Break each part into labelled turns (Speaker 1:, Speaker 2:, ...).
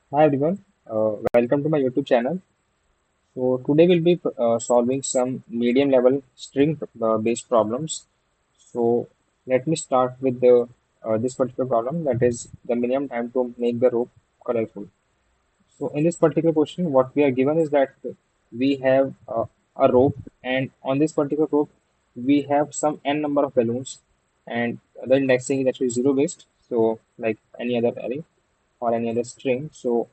Speaker 1: Hi everyone, welcome to my YouTube channel. So today we'll be solving some medium level string based problems. So let me start with the this particular problem, that is the minimum time to make the rope colorful. So in this particular question, what we are given is that we have a rope, and on this particular rope we have some n number of balloons, and the indexing is actually zero based. So like any other array or any other string. So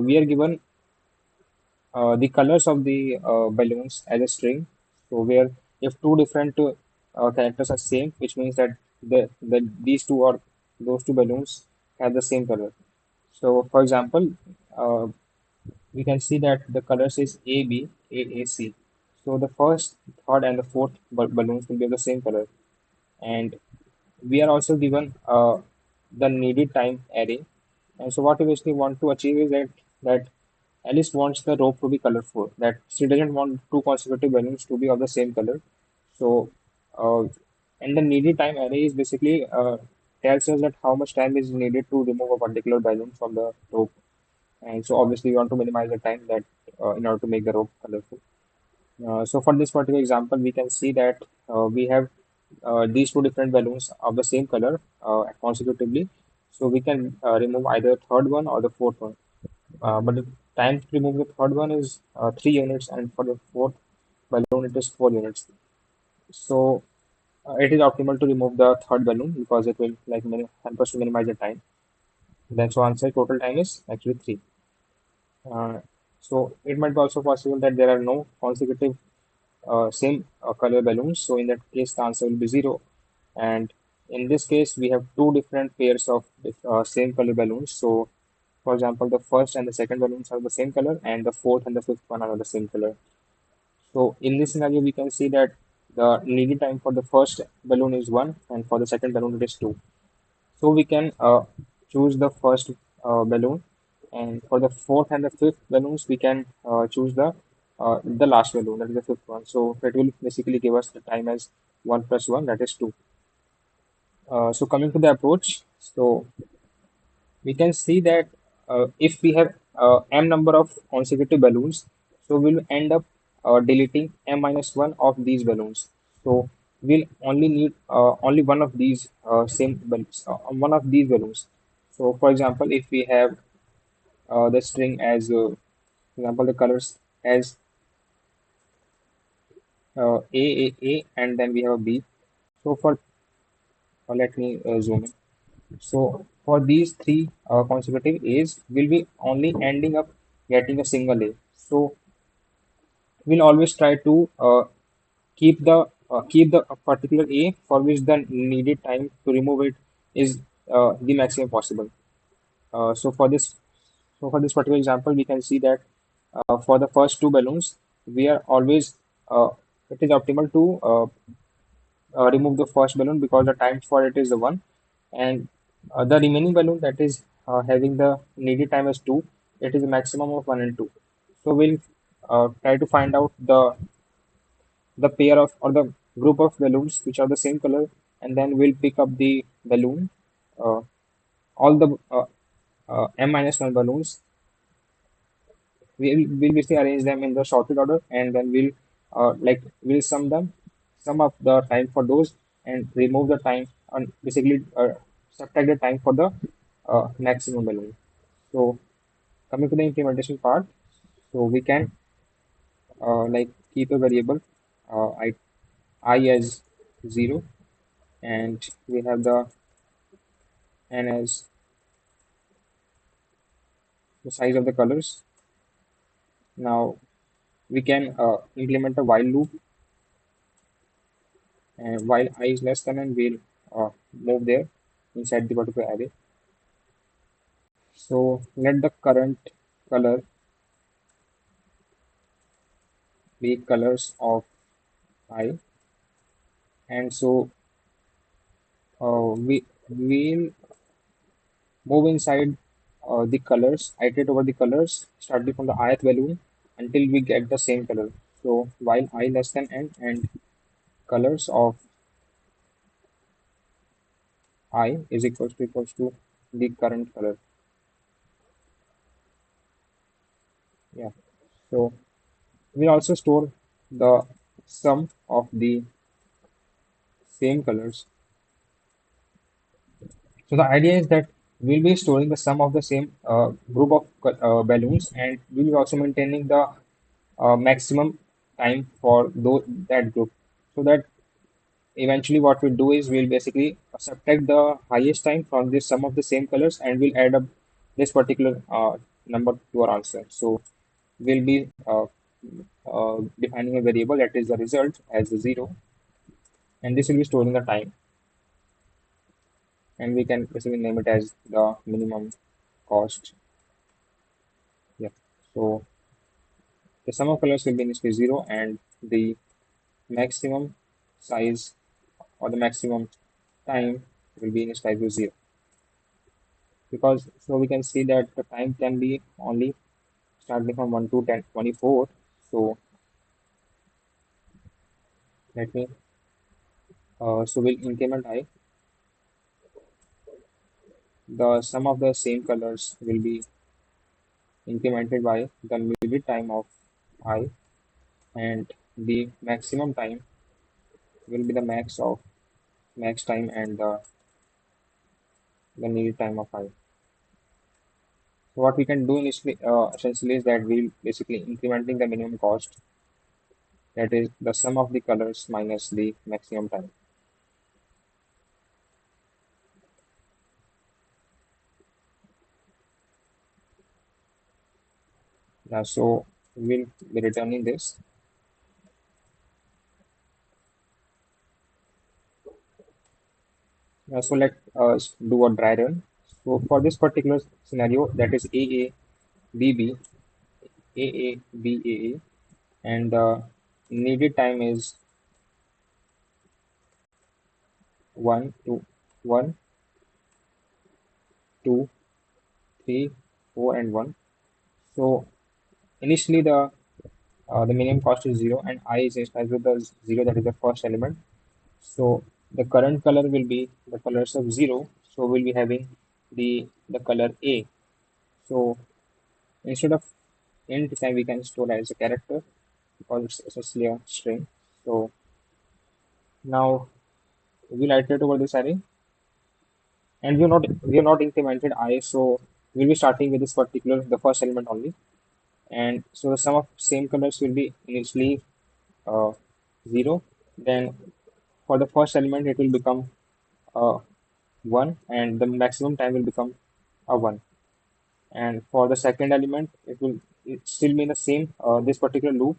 Speaker 1: we are given the colors of the balloons as a string. So where if two different characters are same, which means that these two or those two balloons have the same color. So for example, uh, we can see that the colors is A B A A C. So the first, third, and the fourth balloons will be of the same color, and we are also given the needed time array. And so what we basically want to achieve is that Alice wants the rope to be colorful. That she doesn't want two consecutive balloons to be of the same color. So, uh, and the needed time array is basically tells us that how much time is needed to remove a particular balloon from the rope. And so obviously we want to minimize the time that in order to make the rope colorful. So for this particular example, we can see that we have these two different balloons of the same color consecutively. So we can remove either third one or the fourth one. But the time to remove the third one is 3 units, and for the fourth balloon it is 4 units. So it is optimal to remove the third balloon because it will like help us to minimize the time. Then so answer total time is actually three. Uh, so it might be also possible that there are no consecutive same color balloons. So in that case, the answer will be zero. And in this case, we have two different pairs of same color balloons. So for example, the first and the second balloons are the same color, and the fourth and the fifth one are the same color. So in this scenario, we can see that the needed time for the first balloon is 1, and for the second balloon it is 2. So we can choose the first balloon, and for the fourth and the fifth balloons, we can choose the last balloon, that is the fifth one. So it will basically give us the time as 1 plus 1, that is 2. So coming to the approach, so we can see that if we have m number of consecutive balloons, so we'll end up deleting m minus 1 of these balloons. So we'll only need only one of these same balloons, one of these balloons. So for example, if we have the string as, for example, the colors as A, and then we have a B. So for let me zoom in. So for these three consecutive A's, we'll be only ending up getting a single A. So we'll always try to keep the particular A for which the needed time to remove it is the maximum possible. So for this particular example, we can see that for the first two balloons, we are always it is optimal to remove the first balloon because the time for it is the one, and the remaining balloon that is having the needed time as two, it is a maximum of one and two. So we'll try to find out the pair of or the group of balloons which are the same color, and then we'll pick up the balloon, uh, all the m minus one balloons. We'll basically arrange them in the sorted order, and then we'll sum up the time for those, and remove the time, and basically subtract the time for the maximum balloon. So coming to the implementation part, so we can keep a variable I as 0, and we have the n as the size of the colors. Now we can implement a while loop, and while I is less than n, we'll move there inside the particular array. So let the current color be colors of I, and so we will move inside the colors, iterate over the colors, starting from the ith balloon until we get the same color. So while I less than n, and colors of I is equals to the current color. Yeah. So we also store the sum of the same colors. So the idea is that we'll be storing the sum of the same group of balloons, and we'll be also maintaining the maximum time for that group. So that eventually what we'll do is we'll basically subtract the highest time from the sum of the same colors, and we'll add up this particular number to our answer. So we'll be defining a variable that is the result as a zero, and this will be storing the time, and we can basically name it as the minimum cost. Yeah. So the sum of colors will be initially zero, and the maximum size or the maximum time will be initialized with zero. Because so we can see that the time can be only starting from 1 to 10, 24. So let me so we'll increment I. The sum of the same colors will be incremented by the needed time of I, and the maximum time will be the max time and the needed time of I. So what we can do initially, essentially, is that we'll basically incrementing the minimum cost, that is the sum of the colors minus the maximum time. Yeah, so we'll be returning this. So let us do a dry run. So for this particular scenario, that is AA, BB, AA, BAA, and the needed time is 1, 2, 1, 2, 3, 4, and 1. So initially the minimum cost is 0, and I is initialized with the 0, that is the first element. So the current color will be the colors of 0. So we'll be having the color A. So instead of int time, we can store as a character because it's essentially a string. So now we'll iterate over this array, and we have not incremented I, so we'll be starting with this particular the first element only. And so the sum of same colors will be initially uh, 0. Then for the first element it will become uh, 1, and the maximum time will become a 1. And for the second element it still be in the same this particular loop,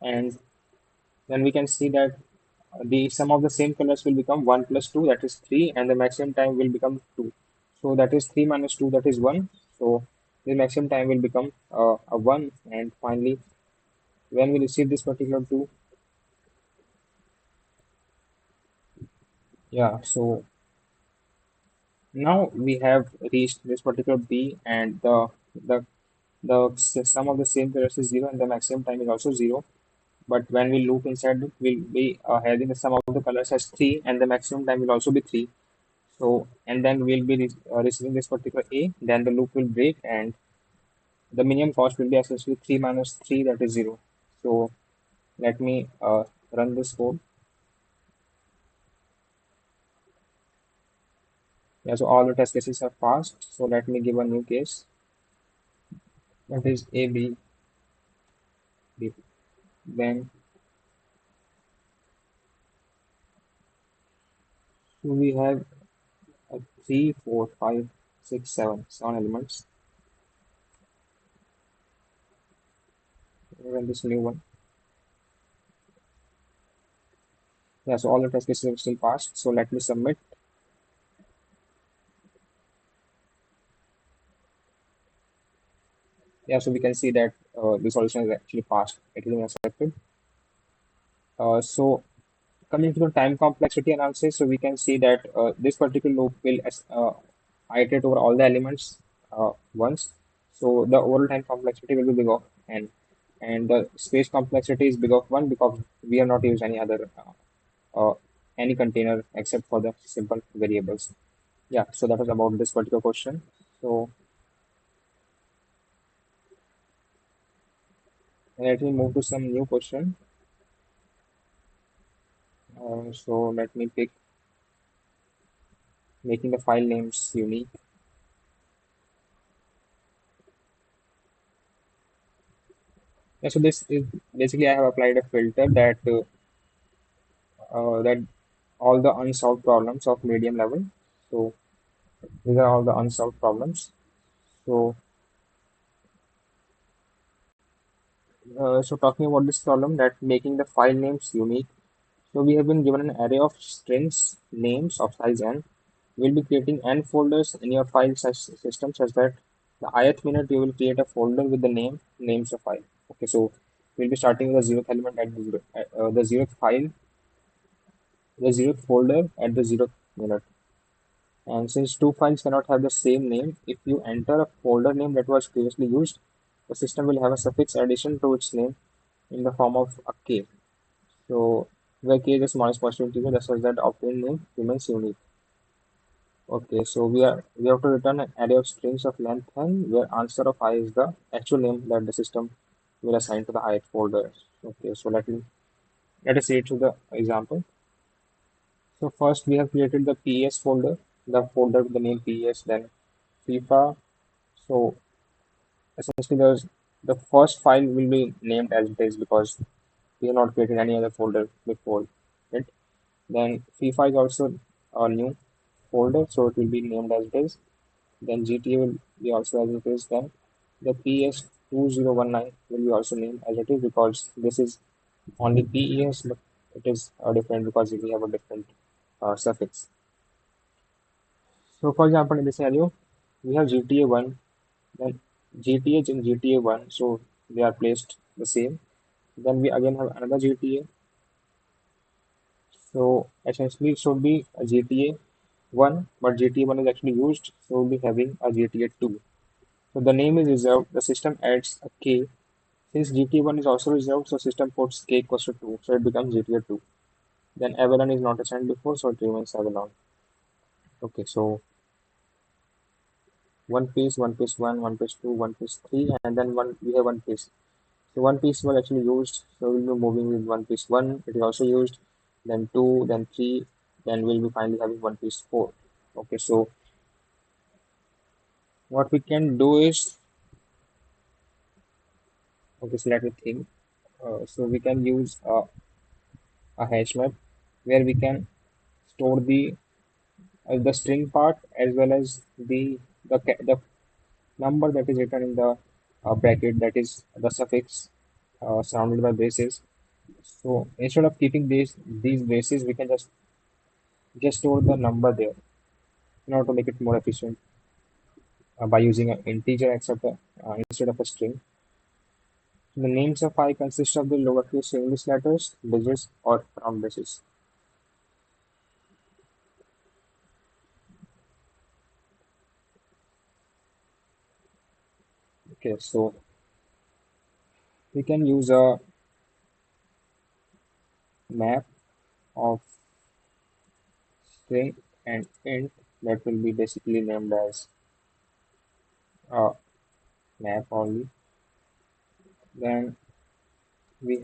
Speaker 1: and then we can see that the sum of the same colors will become 1 plus 2, that is 3, and the maximum time will become 2. So that is 3 minus 2, that is 1. So the maximum time will become a 1, and finally when we receive this particular 2, yeah, so now we have reached this particular B, and the the sum of the same colors is 0, and the maximum time is also 0. But when we loop inside it, we'll be having the sum of the colors as 3, and the maximum time will also be 3. So, and then we'll be receiving this particular A, then the loop will break, and the minimum cost will be essentially 3 minus 3, that is 0. So, let me run this code. Yeah, so all the test cases are passed. So, let me give a new case, that is A, B, B. Then so we have 3, 4, 5, 6, 7 elements. Run this new one. Yeah, so all the test cases are still passed. So, let me submit. Yeah, so we can see that the solution is actually passed. It is accepted. So coming to the time complexity analysis, so we can see that this particular loop will iterate over all the elements once. So the overall time complexity will be big of n, and the space complexity is big of 1 because we have not used any other any container except for the simple variables. Yeah, so that was about this particular question. So Let me move to some new question. So let me pick making the file names unique. Yeah, so this is basically I have applied a filter that all the unsolved problems of medium level. So these are all the unsolved problems. So so talking about this problem that making the file names unique. So we have been given an array of strings names of size n. We'll be creating n folders in your file system such that the ith minute you will create a folder with the names of file. Okay, so we'll be starting with the zeroth element at the zeroth file, the zeroth folder at the zeroth minute. And since two files cannot have the same name, if you enter a folder name that was previously used, the system will have a suffix addition to its name in the form of a k. So where k is the smallest possible integer, that such that the obtained name remains unique. Okay, so we have to return an array of strings of length n, where answer of I is the actual name that the system will assign to the ith folder. Okay, so let us see it to the example. So first we have created the PES folder, the folder with the name PES, then FIFA. So essentially, the first file will be named as it is because we have not created any other folder before it. Then FIFA is also a new folder, so it will be named as it is. Then GTA will be also as it is. Then the PS2019 will be also named as it is because this is only PES, but it is different because we have a different suffix. So, for example, in this scenario, we have GTA 1, then GTH in GTA 1, so they are placed the same. Then we again have another GTA. So essentially it should be a GTA 1, but GTA 1 is actually used, so we'll be having a GTA 2. So the name is reserved, the system adds a K. Since GTA 1 is also reserved, so system puts K equals to 2, so it becomes GTA 2. Then Avalon is not assigned before, so it remains Avalon. Okay, so one piece 1, one piece 2, one piece 3, and then one we have one piece. So one piece was actually used, so we'll be moving with one piece 1, it is also used, then 2, then 3, then we'll be finally having one piece 4. Okay, so what we can do is, okay, so let me think. So we can use a hash map where we can store the string part as well as the number that is written in the bracket, that is the suffix surrounded by braces. So instead of keeping these braces, we can just store the number there in order to make it more efficient by using an integer instead of a string. The names of I consist of the lowercase English letters, digits, or round braces. Okay, so we can use a map of string and int that will be basically named as a map only. Then we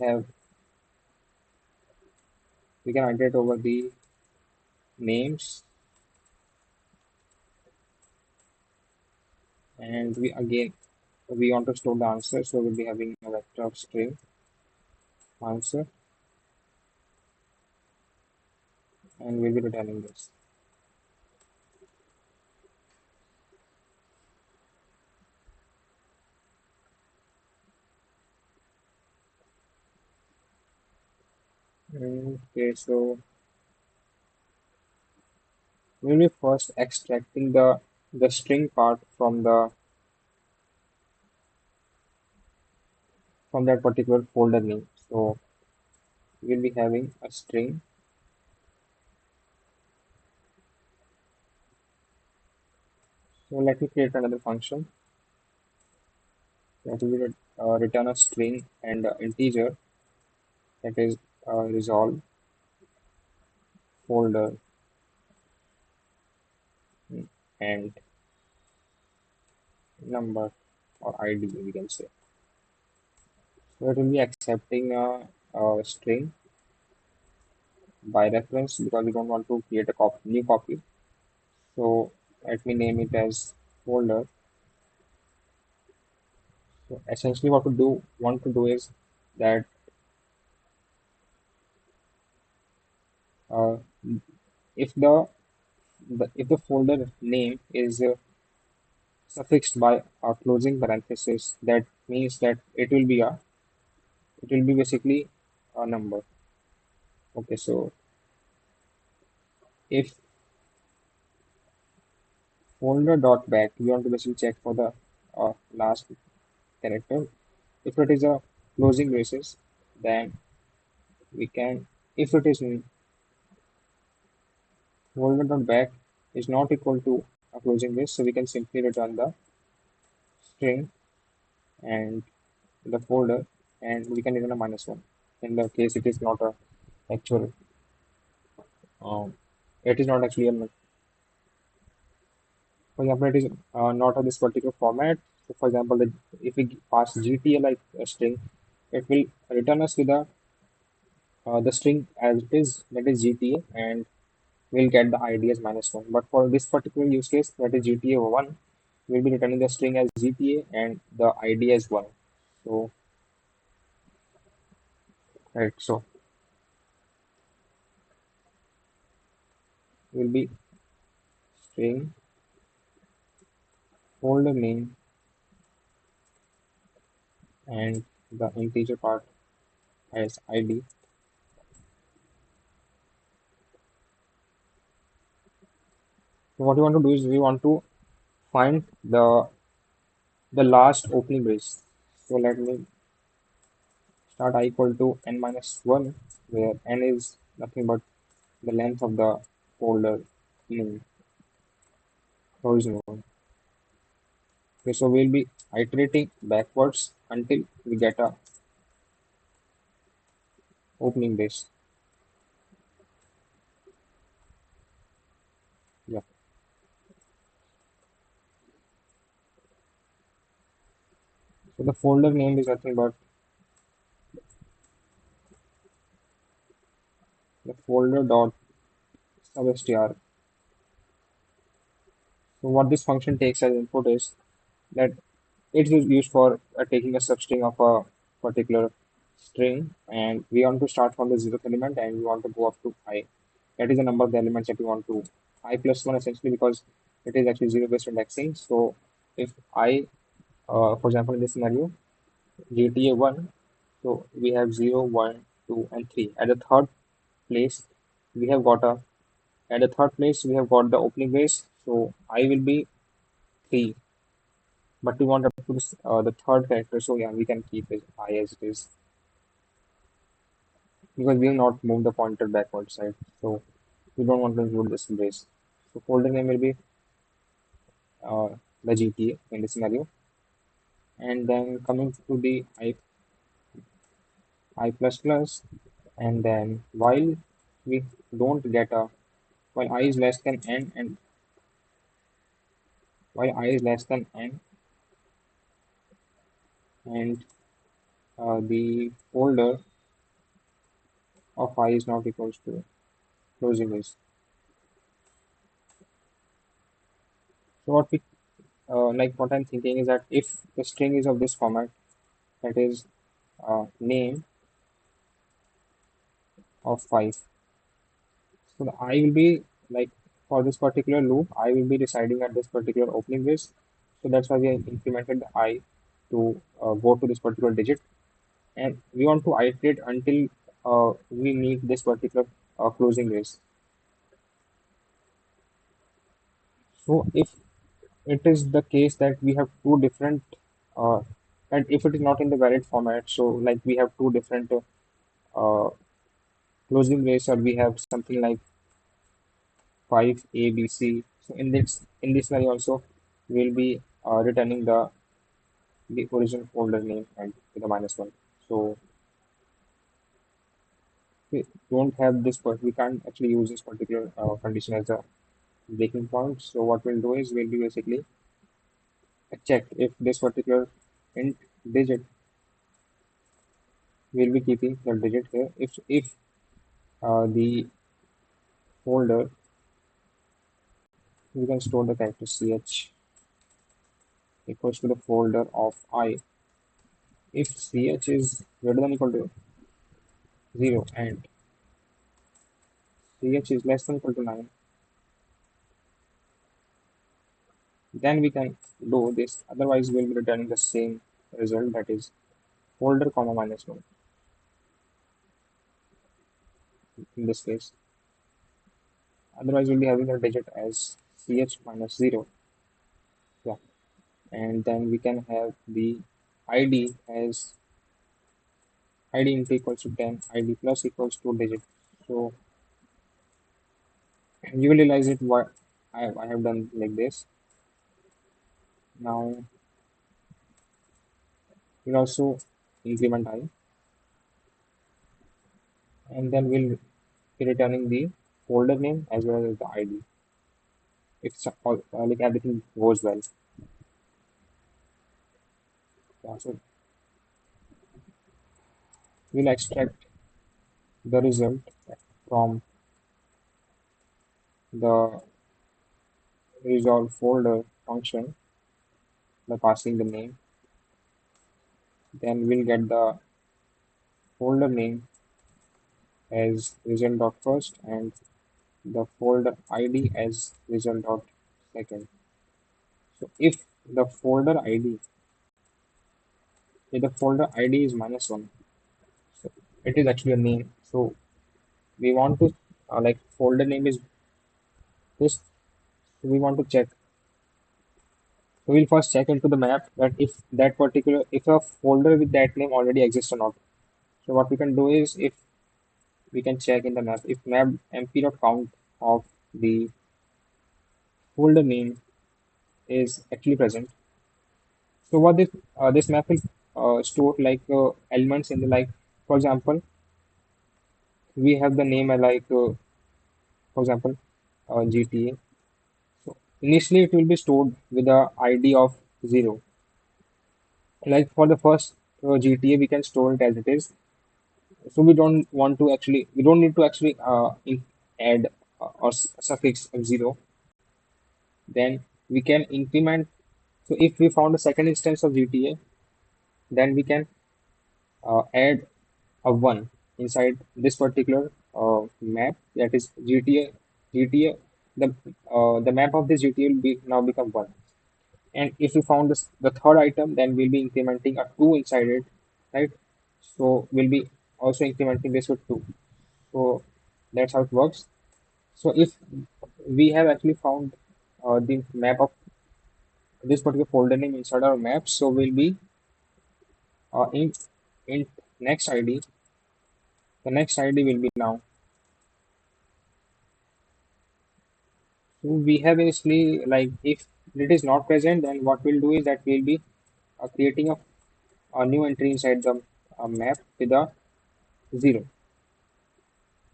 Speaker 1: we can iterate over the names, and we want to store the answer, so we'll be having a vector of string answer, and we'll be returning this. Okay, so we'll be first extracting the string part from that particular folder name. So we'll be having a string. So let me create another function that will return a string and integer, that is resolve folder and number or ID we can say. So it will be accepting a string by reference because we don't want to create a new copy. So let me name it as folder. So essentially what we do want to do is that uh, if if the folder name is suffixed by a closing parenthesis, that means that it will be basically a number. Okay, so if folder dot back, we want to basically check for the last character. If it is a closing braces, then we can, if it is folder dot back is not equal to a closing brace, so we can simply return the string and the folder, and we can return a -1 in the case it is not a actual um, it is not actually a, for example, it is not of this particular format. So for example, if we pass GTA like a string, it will return us with the string as it is, that is GTA, and we'll get the ID as -1. But for this particular use case, that is GTA 1, we'll be returning the string as GTA and the ID as 1. So, right, so will be string folder name and the integer part as ID. So what we want to do is we want to find the last opening brace. So let me start I equal to n minus 1, where n is nothing but the length of the folder name, original one. Okay, so we'll be iterating backwards until we get a opening brace. Yeah. So the folder name is nothing but the folder dot substr. So what this function takes as input is that it is used for taking a substring of a particular string, and we want to start from the zeroth element and we want to go up to I. That is the number of the elements that we want to I plus one essentially because it is actually zero based indexing. So if I, for example, in this scenario, GTA 1, so we have 0, 1, 2, and 3. At the third place, we have got a at the third place we have got the opening base. So I will be 3, but we want up to this, the third character. So yeah, we can keep it I as it is because we will not move the pointer backwards, right? So we don't want to include this base. So folder name will be uh, the GTA in this scenario. And then coming to the I plus plus, and then we don't get a while I is less than n and while I is less than n and the folder of I is not equals to closing is. So what we like what I'm thinking is that if the string is of this format, that is name of 5. So the I will be like for this particular loop, I will be deciding at this particular opening base. So that's why we implemented the I to go to this particular digit, and we want to iterate until we meet this particular closing base. So if it is the case that we have two different, uh, and if it is not in the valid format, so like we have two different uh, closing base, or we have something like 5 A, B, C. So in this scenario also, we'll be returning the original folder name and with a -1. So we don't have this, but we can't actually use this particular condition as a breaking point. So what we'll do is we'll be basically check if this particular int digit we'll be keeping the digit here. If the folder, we can store the character ch equals to the folder of I. If ch is greater than equal to 0 and ch is less than equal to 9, then we can do this. Otherwise, we'll be returning the same result, that is folder comma minus 1 in this case. Otherwise, we'll be having a digit as ch minus 0. Yeah. And then we can have the id as id int equals to 10, id plus equals to digit. So you will realize it what I have done like this. Now we'll also increment I, and then we'll be returning the folder name as well as the ID. It's all like everything goes well. Yeah, so we'll extract the result from the resolve folder function by passing the name. Then we'll get the folder name as result.first and the folder ID as result.second. So if the folder ID is -1, so it is actually a name. So we want to like folder name is this. So we want to check. So we'll first check into the map that if a folder with that name already exists or not. So what we can do is if we can check in the map if map mp.count of the folder name is actually present. So what this map will store like elements in the like, for example, we have the name like for example GTA. So initially it will be stored with the ID of 0. Like for the first GTA we can store it as it is. So we don't need to actually add or suffix of 0. Then we can increment. So if we found a second instance of GTA, then we can add a 1 inside this particular map, that is GTA. The map of this GTA will be now become 1. And if we found the third item, then we'll be incrementing a 2 inside it, right? So we'll be also incrementing this with 2. So that's how it works. So if we have actually found the map of this particular folder name inside our map, so we'll be in next ID. The next ID will be now. So we have basically like if it is not present, then what we'll do is that we'll be creating a new entry inside the map with a 0.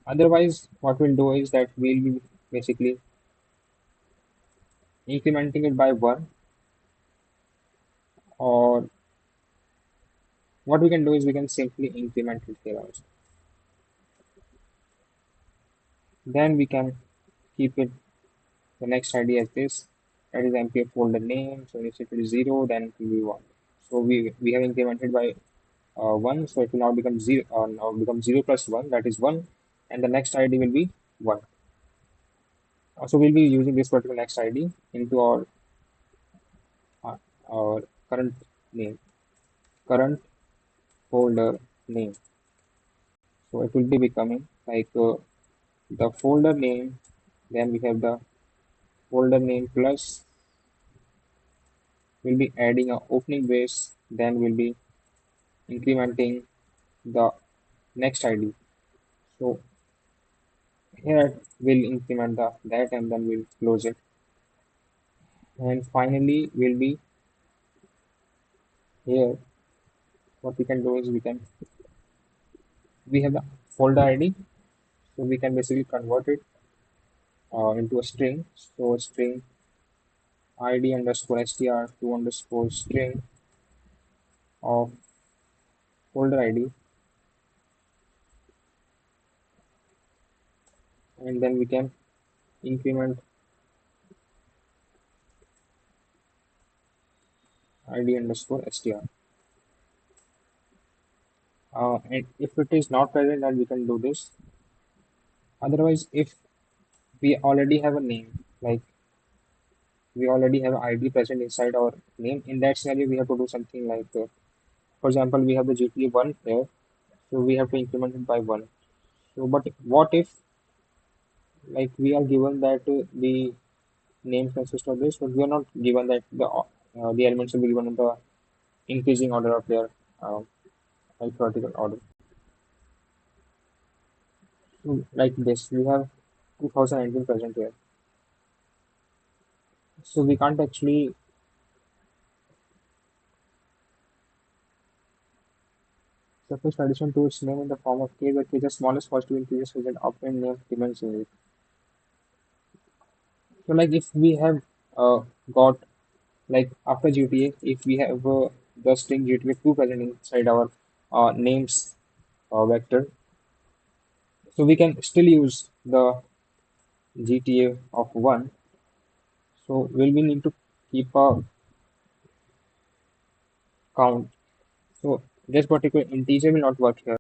Speaker 1: Otherwise, what we'll do is that we'll be basically incrementing it by 1, or what we can do is we can simply increment it here also. Then we can keep it the next ID as this, that is MPF folder name. So if it is 0, then it will be 1. So we have incremented by 1, so it will now become 0, now become 0 plus 1, that is 1, and the next ID will be 1. So we'll be using this particular next ID into uh, our current name, current folder name. So it will be becoming like the folder name, then we have the folder name plus, we'll be adding a opening brace, then we'll be incrementing the next ID. So here we'll increment that and then we'll close it. And finally we'll be here, what we can do is we have the folder ID, so we can basically convert it into a string. So string id underscore str to underscore string of folder ID, and then we can increment id underscore str. And if it is not present, then we can do this. Otherwise, if we already have a name, like we already have ID present inside our name, in that scenario, we have to do something like, for example, we have the GTA 1 here, so we have to increment it by 1. So, but what if, like, we are given that the name consists of this, but we are not given that the elements will be given in the increasing order of their uh, alphabetical order. So, like this, we have 2019 present here. So we can't actually surface addition to its name in the form of k, where k is the smallest positive integers present often name remains in it. So like if we have got like after GTA, if we have the string GTA 2 present inside our names vector, so we can still use the GTA of 1. So will we need to keep a count? So this particular integer will not work here.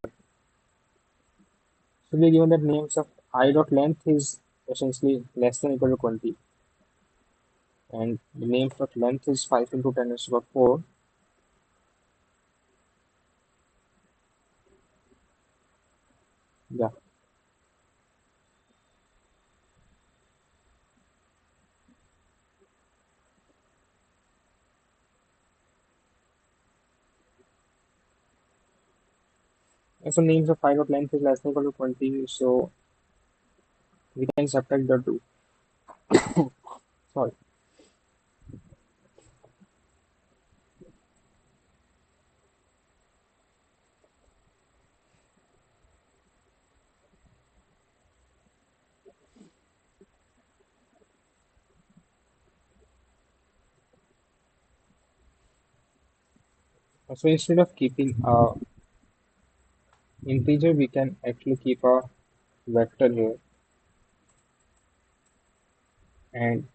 Speaker 1: So we are given that names of I dot length is essentially less than or equal to 20, and the names of length is 5 into 10 is about 4. Yeah. And so names of I dot length is less than or equal to 20, so we can subtract the two. Sorry. So instead of keeping a integer, we can actually keep a vector here, and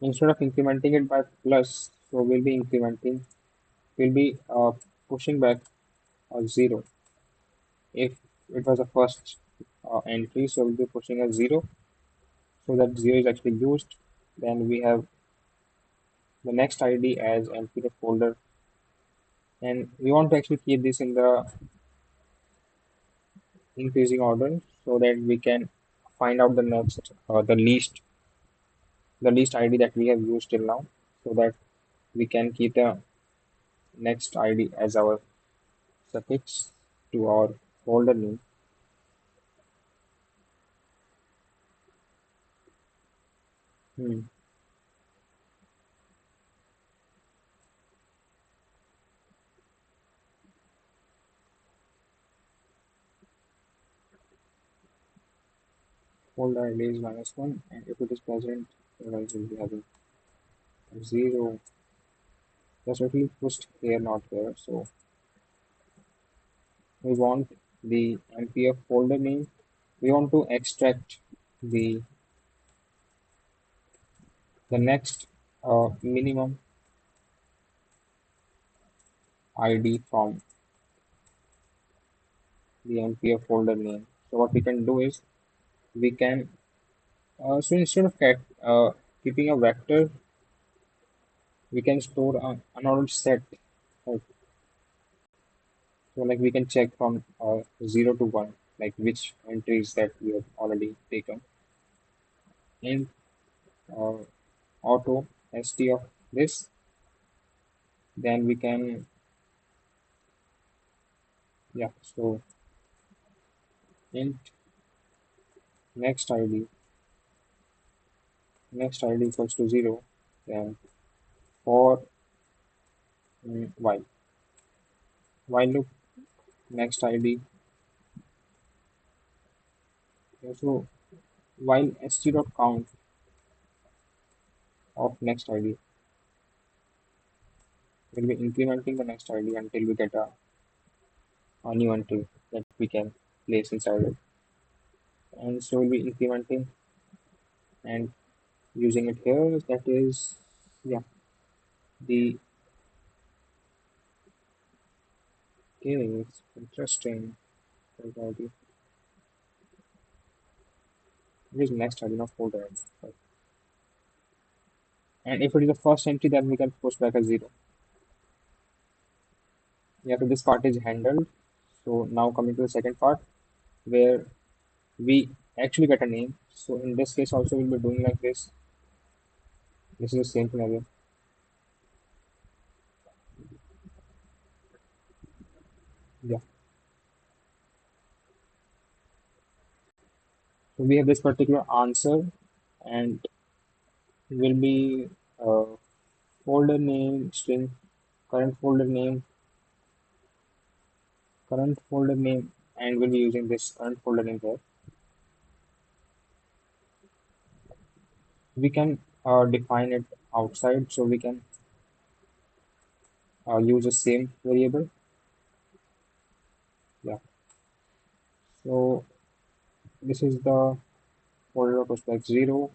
Speaker 1: instead of incrementing it by plus, so we'll be pushing back a 0. If it was a first entry, so we'll be pushing a 0, so that 0 is actually used. Then we have the next ID as empty the folder, and we want to actually keep this in the increasing order so that we can find out the next the least ID that we have used till now, so that we can keep the next ID as our suffix to our folder name. Hmm. Folder ID is -1, and if it is present, otherwise we'll be having 0. That's actually pushed here, not here. So we want the mpf folder name. We want to extract the next minimum ID from the mpf folder name. So what we can do is we can so instead of keeping a vector, we can store an unordered set. Right? So like we can check from 0 to 1, like which entries that we have already taken in uh, auto st of this. Then we can, yeah, so int next id equals to 0, then for while loop next id, so while st dot count of next id We'll be incrementing the next ID until we get a new entry that we can place inside it. And so we'll be incrementing and using it here. That is, yeah, the okay, it's interesting. It is next ID, not folder ID. Right. And if it is the first entry, then we can post back a zero. Yeah, so this part is handled. So now coming to the second part where we actually get a name. So in this case also we'll be doing like this. This is the same thing again. Yeah. So we have this particular answer and will be folder name string, current folder name, current folder name, and we'll be using this current folder name here. We can define it outside, so we can use the same variable. Yeah. So this is the folder of prospect 0.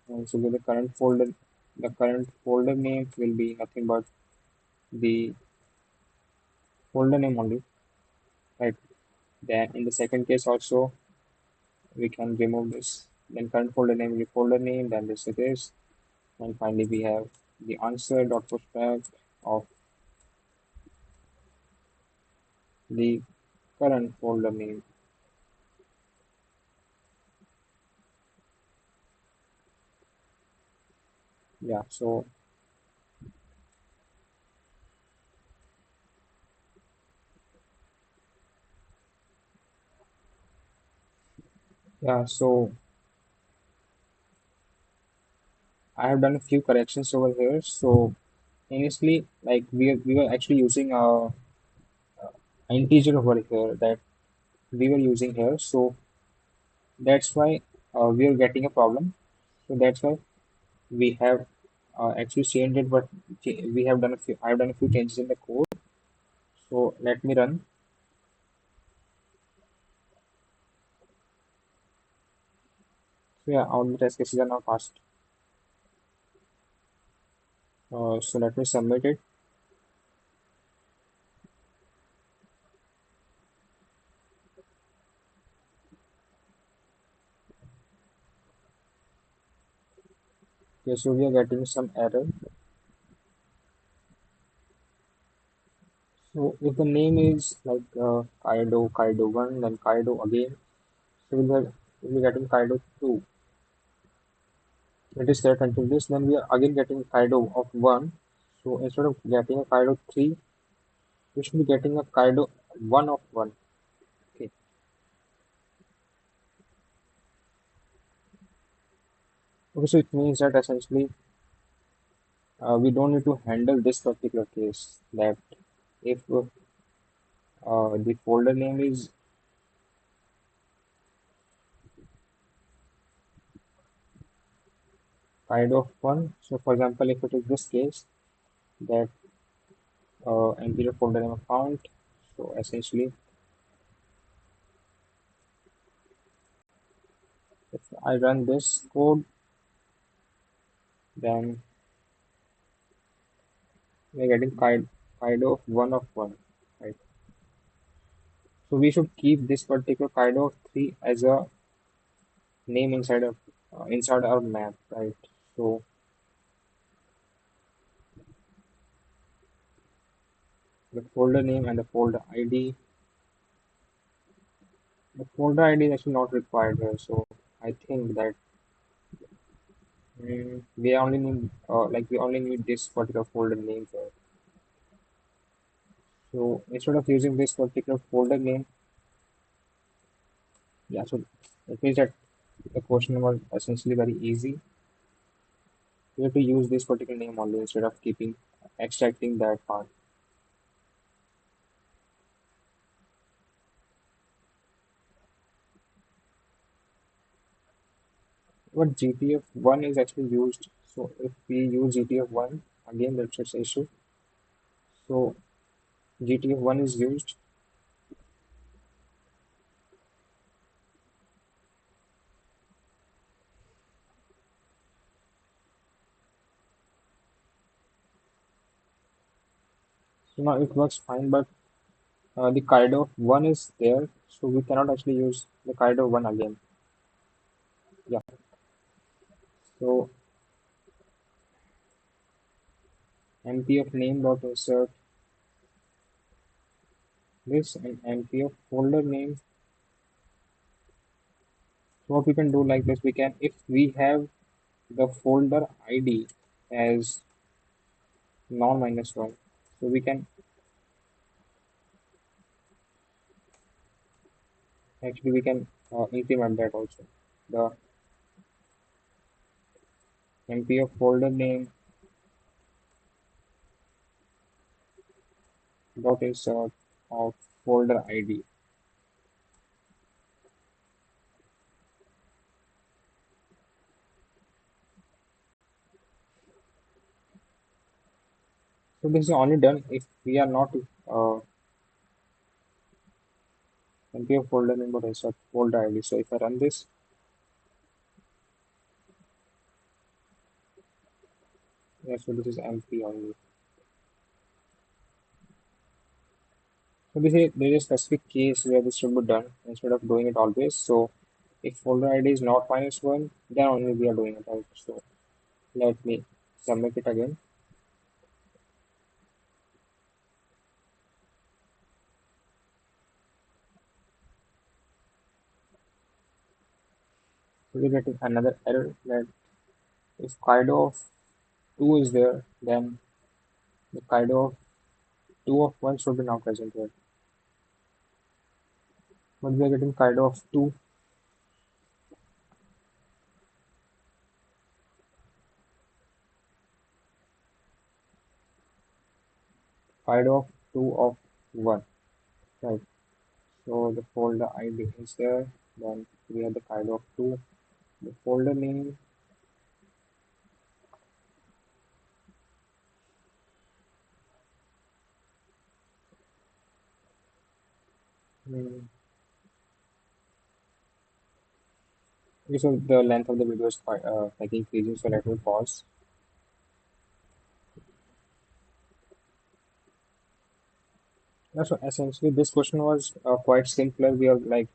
Speaker 1: And so with the current folder name will be nothing but the folder name only, right? Then in the second case also, we can remove this. Then current folder name will be folder name, then this it is. And finally we have the answer dot prospect of the current folder name. Yeah, so yeah, so I have done a few corrections over here. So initially, like we were actually using a integer over here that we were using here. So that's why we are getting a problem. So that's why we have actually changed it, but we have done a few. I have done a few changes in the code. So let me run. So yeah, all the test cases are now passed. So let me submit it. Okay, so we are getting some error. So if the name is like Kaido, Kaido 1, then Kaido again, so we'll be getting Kaido 2. It is correct until this, then we are again getting Kaido of 1. So instead of getting a Kaido 3, we should be getting a Kaido 1 of 1. Okay. Okay, so it means that essentially we don't need to handle this particular case that if the folder name is Kaido of 1. So for example, if it is this case that integer folder name account, so essentially if I run this code, then we're getting Kaido of 1 of 1, right? So we should keep this particular Kaido of 3 as a name inside our map, right? So the folder name and the folder ID. The folder ID is actually not required here, so I think that we only need this particular folder name here. So instead of using this particular folder name, yeah, so it means that the question was essentially very easy. We have to use this particular name only instead of keeping extracting that part. But GTF1 is actually used. So if we use GTF1, again that's just issue. So GTF1 is used. So now it works fine, but the corridor 1 is there, so we cannot actually use the corridor 1 again. Yeah. So MP of name dot insert this and MP of folder name. So what we can do like this, we can, if we have the folder ID as non minus one, so we can actually we can increment that also. The MP of folder name dot insert of folder ID. So this is only done if we are not MP of folder name dot insert folder ID. So if I run this, yeah, so this is MP only. So this is, there is a specific case where this should be done instead of doing it always. So if folder ID is not minus one, then only we are doing it right. So let me submit it again. So we're getting another error that if Kaido of 2 is there, then the Kaido of 2 of 1 should be now present here. But we are getting Kaido of 2, Kaido of 2 of 1. Right. So the folder ID is there, then we have the Kaido of 2. The folder name, hmm, okay, so the length of the video is quite like increasing, so let me pause. Yeah, so essentially this question was quite simpler. We are like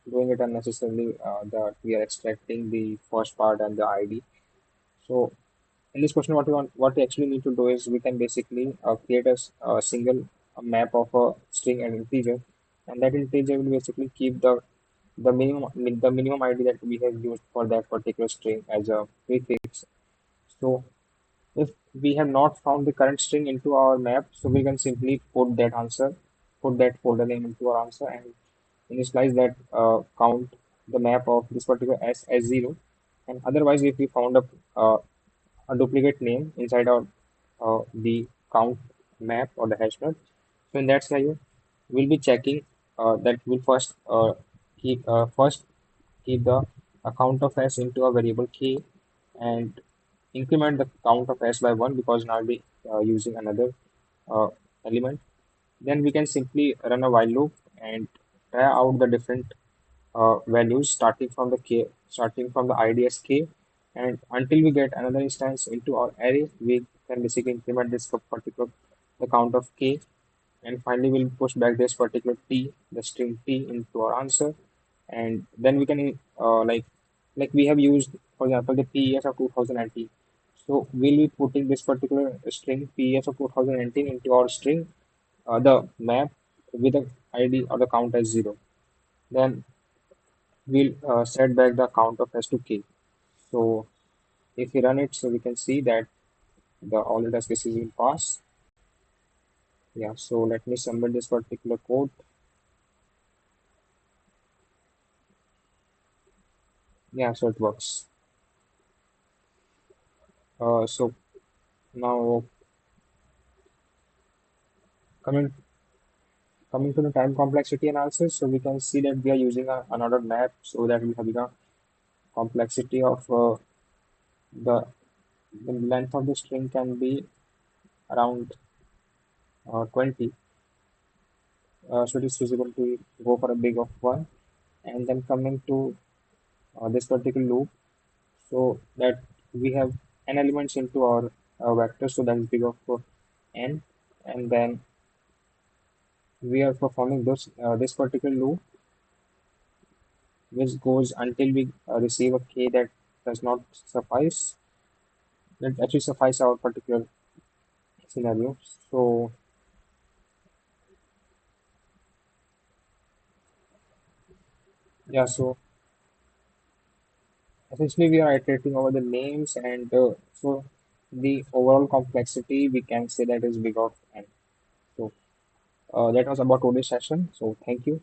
Speaker 1: doing it unnecessarily, that we are extracting the first part and the ID. So in this question, what we actually need to do is we can basically create a single map of a string and integer, and that integer will basically keep the minimum ID that we have used for that particular string as a prefix. So if we have not found the current string into our map, so we can simply put that folder name into our answer and initialize that count the map of this particular as 0. And otherwise, if we found a duplicate name inside our the count map or the hash map, so in that scenario, we'll be checking that we'll first keep the count of s into a variable k and increment the count of s by 1 because now we'll be using another uh, element. Then we can simply run a while loop and try out the different values starting from the id as k, and until we get another instance into our array, we can basically increment this particular the count of k, and finally we'll push back this particular t, the string t, into our answer, and then we can like we have used, for example, the PES of 2019. So we'll be putting this particular string PES of 2019 into our string, the map with the ID or the count as 0. Then we'll set back the count of s to k. So if we run it, so we can see that the all the test cases will pass. Yeah, so let me submit this particular code. Yeah, so it works. So now coming coming to the time complexity analysis, so we can see that we are using another map so that we have the complexity of the, the length of the string can be around 20, so it is feasible to go for a big of 1. And then coming to this particular loop, so that we have n elements into our vector, so that is big of n. And then we are performing this particular loop, which goes until we receive a k that does not suffice, that actually suffice our particular scenario. So yeah, so essentially we are iterating over the names, and so the overall complexity we can say that is big of n. So that was about today's session. So thank you.